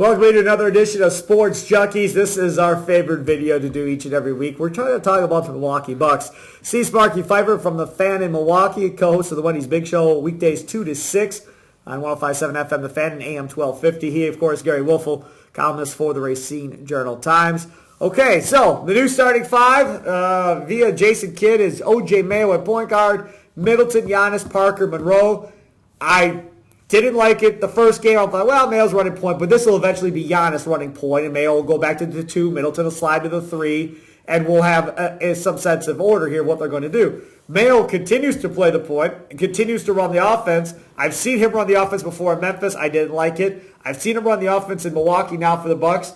Welcome to another edition of Sports Junkies. This is our favorite video to do each and every week. We're trying to talk about the Milwaukee Bucks. See Sparky Fifer from The Fan in Milwaukee, co-host of the Wendy's Big Show, weekdays 2 to 6 on 105.7 FM The Fan and AM 1250. He, of course, Gery Woelfel, columnist for the Racine Journal-Times. Okay, so the new starting five via Jason Kidd is O.J. Mayo at point guard, Middleton, Giannis, Parker, Monroe. I didn't like it the first game. I thought, well, Mayo's running point, but this will eventually be Giannis running point, and Mayo will go back to the 2, Middleton will slide to the 3, and we'll have some sense of order here what they're going to do. Mayo continues to play the point and continues to run the offense. I've seen him run the offense before in Memphis. I didn't like it. I've seen him run the offense in Milwaukee now for the Bucks.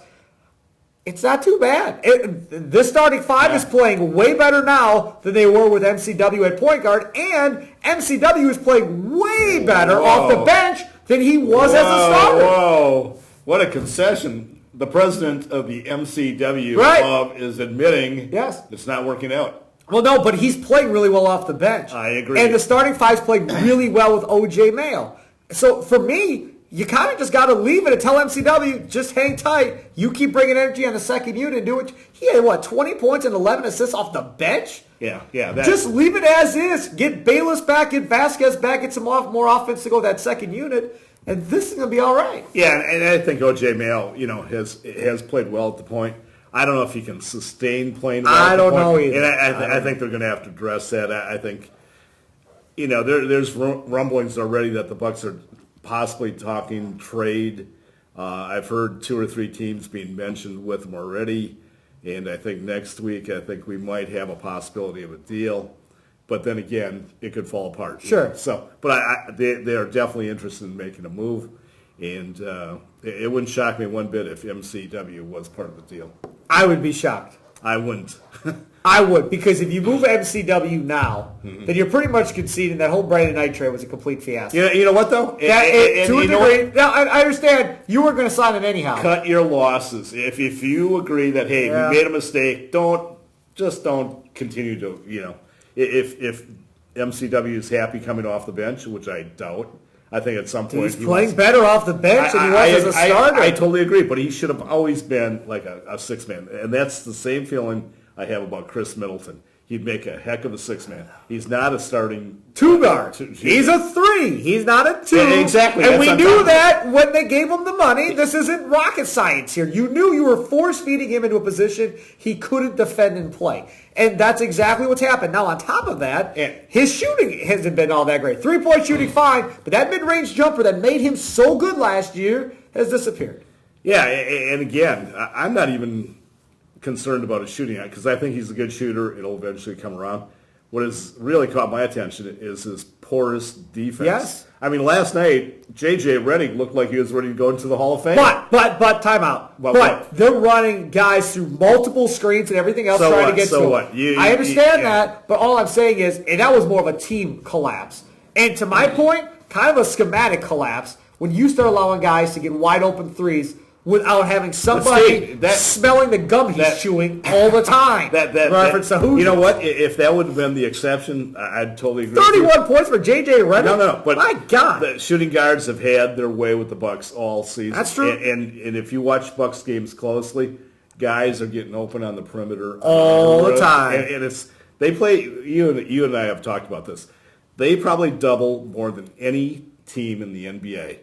It's not too bad. This starting five is playing way better now than they were with MCW at point guard, and MCW is playing way better off the bench than he was as a starter. Whoa, what a concession. The president of the MCW is admitting it's not working out. Well, no, but he's playing really well off the bench. I agree. And the starting five's playing really well with O.J. Mayo. So for me, you kind of just got to leave it and tell MCW, just hang tight. You keep bringing energy on the second unit and do it. He had, 20 points and 11 assists off the bench? Yeah. Just leave it as is. Get Bayless back, get Vasquez back, get some more offense to go that second unit, and this is going to be all right. Yeah, and I think O.J. Mayo, has played well at the point. I don't know if he can sustain playing well I at the don't point. know either. And I think they're going to have to address that. I think, there's rumblings already that the Bucks are possibly talking trade. I've heard 2 or 3 teams being mentioned with them already, and I think next week we might have a possibility of a deal. But then again, it could fall apart. Sure. So, but they are definitely interested in making a move, and it wouldn't shock me one bit if MCW was part of the deal. I would be shocked. I wouldn't. I would, because if you move MCW now, then you're pretty much conceding that whole Brandon Knight trade was a complete fiasco. You know what, though? To a degree. Now, I understand you were going to sign him anyhow. Cut your losses. If you agree that, hey, we made a mistake, don't continue to, if MCW is happy coming off the bench, which I doubt. I think at some point he's playing better off the bench than he was as a starter. I totally agree, but he should have always been like a six-man. And that's the same feeling I have about Chris Middleton. He'd make a heck of a six-man. He's not a starting 2 guard. He's a 3. He's not a 2. Yeah, exactly. And we knew that when they gave him the money. This isn't rocket science here. You knew you were force-feeding him into a position he couldn't defend and play. And that's exactly what's happened. Now, on top of that, his shooting hasn't been all that great. 3-point shooting, fine, but that mid-range jumper that made him so good last year has disappeared. Yeah, and again, I'm not even concerned about his shooting because I think he's a good shooter. It'll eventually come around. What has really caught my attention is his porous defense. Yes. I mean, last night, J.J. Redick looked like he was ready to go into the Hall of Fame. But time out. But they're running guys through multiple screens and everything else trying to get to him. I understand that, but all I'm saying is, and that was more of a team collapse. And to my point, kind of a schematic collapse when you start allowing guys to get wide open threes without having somebody smelling the gum he's chewing all the time. You know what? If that would have been the exception, I'd totally agree. 31 points for J.J. Redick? No. But my God. The shooting guards have had their way with the Bucks all season. That's true. And if you watch Bucks games closely, guys are getting open on the perimeter. All the time. And they play, you and I have talked about this, they probably double more than any team in the NBA.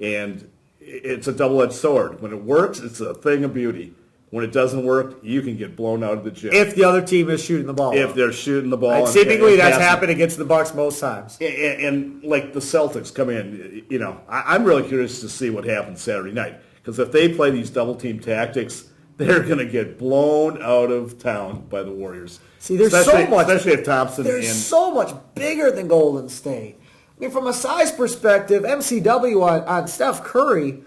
And it's a double-edged sword. When it works, it's a thing of beauty. When it doesn't work, you can get blown out of the gym. If the other team is shooting the ball. If they're shooting the ball. And seemingly that's happened against the Bucks most times. And like the Celtics come in, I'm really curious to see what happens Saturday night. Because if they play these double-team tactics, they're going to get blown out of town by the Warriors. See, there's so much. Especially if Thompson. They're so much bigger than Golden State. I mean, from a size perspective, MCW on Steph Curry,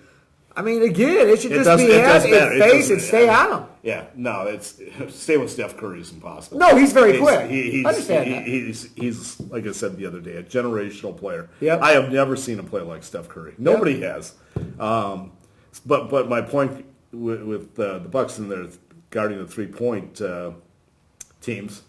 I mean, again, it should just be head and face and stay on him. Yeah, no, stay with Steph Curry is impossible. No, he's very quick. I understand that. He's, like I said the other day, a generational player. Yep. I have never seen a player like Steph Curry. Nobody has. But my point with the Bucks and their guarding the 3-point teams,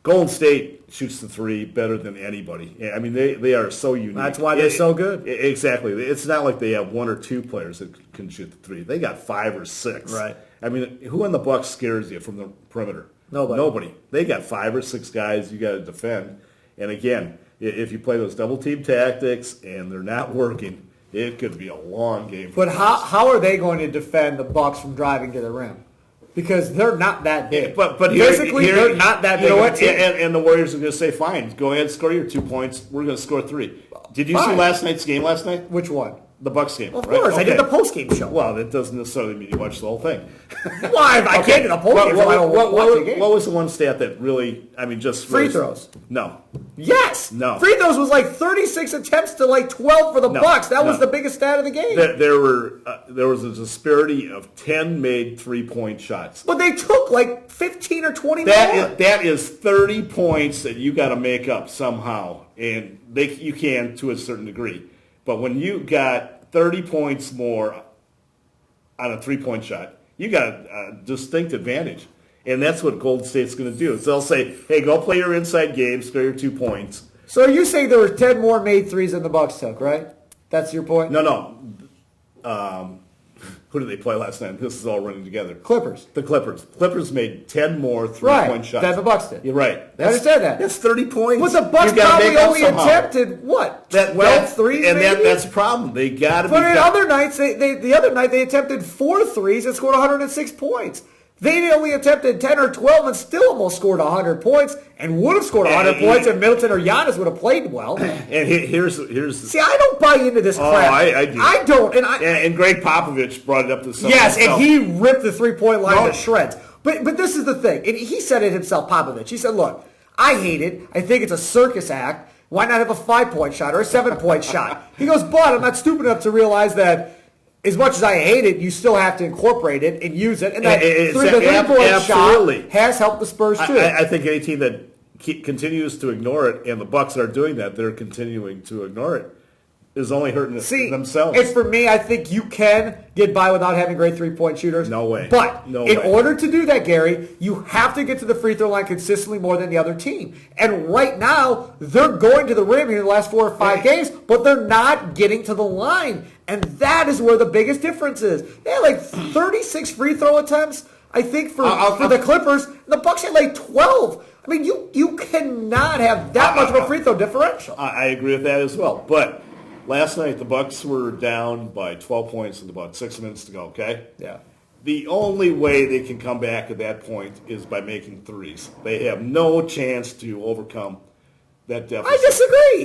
Golden State shoots the three better than anybody. I mean, they are so unique. That's why they're so good. Exactly. It's not like they have one or two players that can shoot the three. They got 5 or 6. Right. I mean, who in the Bucks scares you from the perimeter? Nobody. They got 5 or 6 guys you got to defend. And again, if you play those double team tactics and they're not working, it could be a long game. But how are they going to defend the Bucks from driving to the rim? Because they're not that big. But basically, they're not that big. You know what? And the Warriors are going to say, fine, go ahead, score your 2 points. We're going to score 3. Did you see last night's game last night? Which one? The Bucks game. Of course, I did the post-game show. Well, that doesn't necessarily mean you watch the whole thing. Why? I can't do the post-game show. I don't watch the game. What was the one stat that really, I mean, just... Free throws. No. Yes. No. Free throws was like 36 attempts to like 12 for the Bucks. That was the biggest stat of the game. There was a disparity of 10 made 3-point shots. But they took like 15 or 20 more. That is 30 points that you got to make up somehow, and you can to a certain degree. But when you got 30 points more on a 3-point shot, you got a distinct advantage. And that's what Golden State's going to do. So they'll say, hey, go play your inside game, score your 2 points. So you say there were 10 more made threes than the Bucks took, right? That's your point? No. Who did they play last night? This is all running together. Clippers. The Clippers. Clippers made 10 more 3-point shots than the Bucks did. You're right. I understand that. That's 30 points. But the Bucks probably only attempted, what, 12 threes and maybe? that's the problem. They got to be... But the other nights, the other night they attempted 4 threes and scored 106 points. They only attempted 10 or 12 and still almost scored 100 points and would have scored 100 points if Middleton or Giannis would have played well. And here's... See, I don't buy into this crap. I do. I don't. And Greg Popovich brought it up to some. Yes, and he ripped the 3-point line to shreds. But this is the thing. And he said it himself, Popovich. He said, look, I hate it. I think it's a circus act. Why not have a 5-point shot or a 7-point shot? He goes, but I'm not stupid enough to realize that as much as I hate it, you still have to incorporate it and use it. And that the 3-point shot has helped the Spurs too. I think any team that continues to ignore it, and the Bucks are doing that, they're continuing to ignore it, is only hurting themselves. It's for me, I think you can get by without having great 3-point shooters. No way. But in order to do that, Gary, you have to get to the free throw line consistently more than the other team. And right now, they're going to the rim here in the last 4 or 5 games, but they're not getting to the line. And that is where the biggest difference is. They had like 36 free throw attempts, I think, for the Clippers. And the Bucks had like 12. I mean, you cannot have that much of a free throw differential. I agree with that as well. But last night, the Bucks were down by 12 points with about 6 minutes to go, okay? Yeah. The only way they can come back at that point is by making threes. They have no chance to overcome that deficit. I disagree.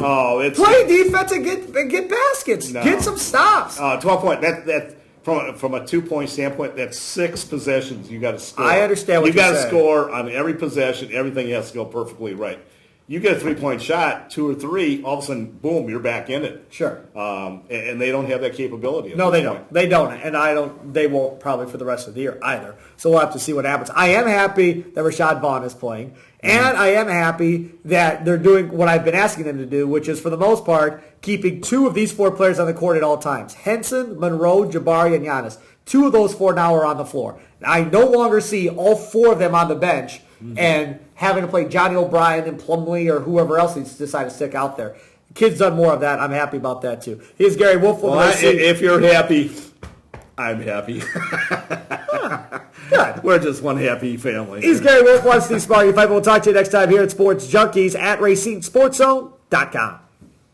Play defense and get baskets. No. Get some stops. 12 point. That from a 2-point standpoint, that's 6 possessions you got to score. I understand what you're saying. You got to score on every possession. Everything has to go perfectly right. You get a 3-point shot, 2 or 3, all of a sudden, boom, you're back in it. Sure. And they don't have that capability. No, they don't. They don't. And they won't probably for the rest of the year either. So we'll have to see what happens. I am happy that Rashad Vaughn is playing. And I am happy that they're doing what I've been asking them to do, which is, for the most part, keeping 2 of these 4 players on the court at all times. Henson, Monroe, Jabari, and Giannis. 2 of those 4 now are on the floor. I no longer see all 4 of them on the bench and having to play Johnny O'Brien and Plumlee or whoever else he's decided to stick out there. Kid's done more of that. I'm happy about that, too. Here's Gery Woelfel. Well, if you're happy, I'm happy. Good. We're just one happy family. He's Gery Woelfel. I'm Steve Sparky. We'll talk to you next time here at Sports Junkies at RacinSportsZone.com.